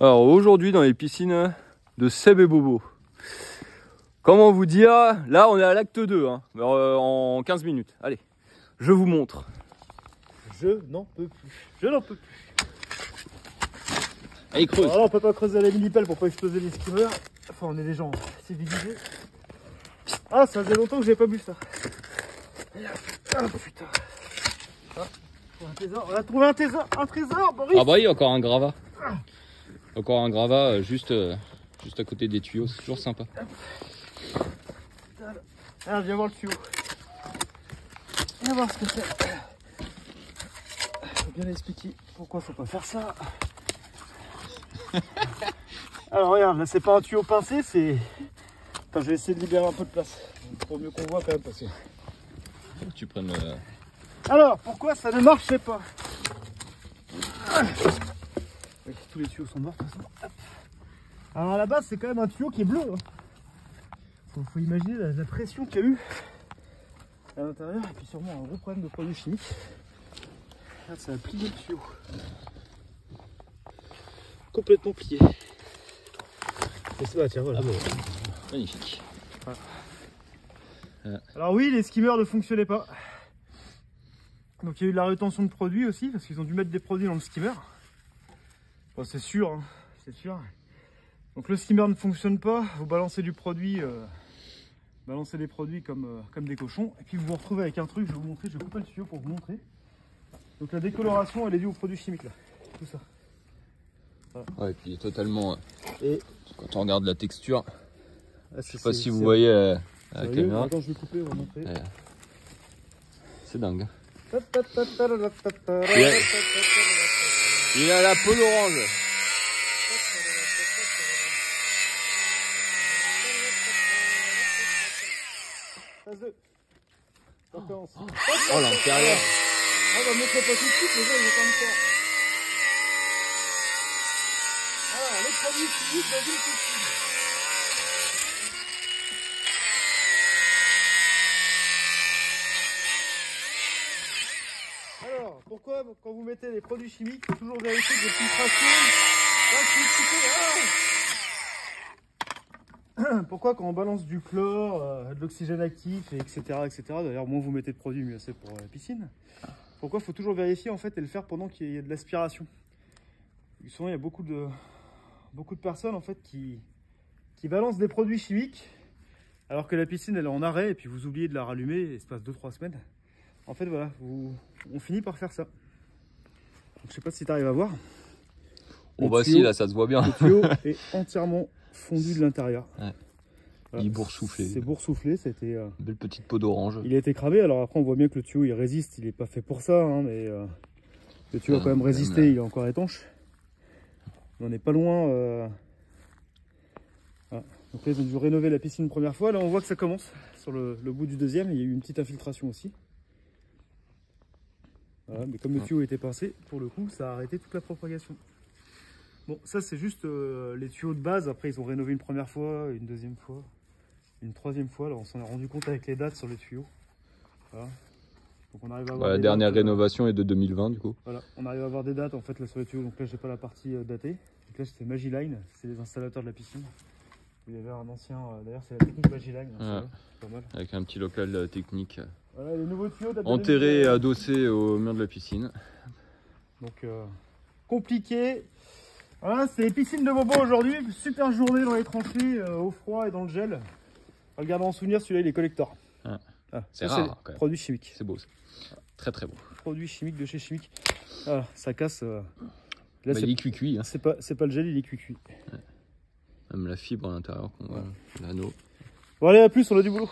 Alors aujourd'hui dans les piscines de Seb et Bobo. Comment vous dire, là on est à l'acte 2 hein, en 15 minutes. Allez, je vous montre. Je n'en peux plus. Je n'en peux plus. Allez, creuse. Alors là on peut pas creuser à la mini-pelle pour pas exploser les skimmers. Enfin on est des gens civilisés. Ah ça faisait longtemps que j'ai pas bu ça. Ah putain. Ah, on a trouvé un trésor Boris. Ah bah il y a encore un gravat. Encore un gravat juste à côté des tuyaux, c'est toujours sympa. Ah viens voir le tuyau. Viens voir ce que c'est. Faut bien expliquer pourquoi faut pas faire ça. Alors regarde, là c'est pas un tuyau pincé, c'est... Attends, je vais essayer de libérer un peu de place. Pour mieux qu'on voit quand même passer. Tu prennes... Alors, pourquoi ça ne marchait pas? Tous les tuyaux sont morts de toute façon. Alors à la base c'est quand même un tuyau qui est bleu. Faut imaginer la pression qu'il y a eu à l'intérieur et puis sûrement un gros problème de produits chimiques. Là ça a plié le tuyau. Complètement plié. Et c'est tiens voilà. Ah bon. Magnifique. Voilà. Alors oui, les skimmers ne fonctionnaient pas. Donc il y a eu de la rétention de produits aussi parce qu'ils ont dû mettre des produits dans le skimmer. Bon, c'est sûr, hein, c'est sûr. Donc le skimmer ne fonctionne pas, vous balancez du produit, balancez des produits comme des cochons, et puis vous vous retrouvez avec un truc, je vais vous montrer, je vais couper le tuyau pour vous montrer. Donc la décoloration elle est due aux produits chimiques là, tout ça. Voilà. Ouais, et puis totalement, et quand on regarde la texture, je sais pas si vous voyez à la caméra. Attends, je vais couper, on va montrer. Ouais. C'est dingue. Il a la peau d'orange. Oh l'intérieur. On va montrer pas tout de suite, les gens ils vont pas me faire. Voilà, les produits chimiques dans une piscine. Alors, pourquoi quand vous mettez des produits chimiques, il faut toujours vérifier que les filtrations... Pourquoi quand on balance du chlore, de l'oxygène actif, etc. D'ailleurs, moins vous mettez de produits, mieux c'est pour la piscine. Pourquoi il faut toujours vérifier en fait et le faire pendant qu'il y a de l'aspiration. Souvent, il y a beaucoup de personnes en fait qui balancent des produits chimiques alors que la piscine elle est en arrêt et puis vous oubliez de la rallumer et il se passe 2-3 semaines. En fait, voilà, on finit par faire ça. Donc, je sais pas si tu arrives à voir. Oh bah si, là ça se voit bien. Le tuyau est entièrement fondu de l'intérieur. Ouais. Voilà. Il est boursouflé. C'est boursouflé, c'était... Belle petite peau d'orange. Il a été cramé, alors après on voit bien que le tuyau il résiste, il n'est pas fait pour ça, hein, mais le tuyau a quand même résisté, il est encore étanche. On n'est pas loin. Voilà. Donc là ils ont dû rénover la piscine une première fois, là on voit que ça commence. Sur le bout du deuxième, il y a eu une petite infiltration aussi. Voilà, mais comme le tuyau était pincé, pour le coup ça a arrêté toute la propagation. Bon, ça c'est juste les tuyaux de base. Après ils ont rénové une première fois, une deuxième fois, une troisième fois. Là on s'en est rendu compte avec les dates sur les tuyaux. Voilà. Donc on arrive à avoir la dernière rénovation est de 2020 du coup. Voilà, on arrive à avoir des dates en fait là sur les tuyaux. Donc là j'ai pas la partie datée. Donc là c'est Magiline, c'est les installateurs de la piscine. Il y avait un ancien, d'ailleurs c'est la technique Magiline. Ouais. Pas mal. Avec un petit local technique. Voilà, les nouveaux tuyaux enterrés et adossés au mur de la piscine. Donc compliqué. Voilà, c'est les piscines de Bobo aujourd'hui. Super journée dans les tranchées, au froid et dans le gel. Regardez en souvenir, celui-là il est collector. Ah. Ah, c'est rare quand même. Produits chimiques. C'est beau ça. Très très beau. Produits chimiques de chez Chimique. Voilà, ça casse. Là, bah, il est cuit. Hein. C'est pas le gel, il est cuit. Ouais. Même la fibre à l'intérieur qu'on voit, l'anneau. Bon allez, à plus, on a du boulot.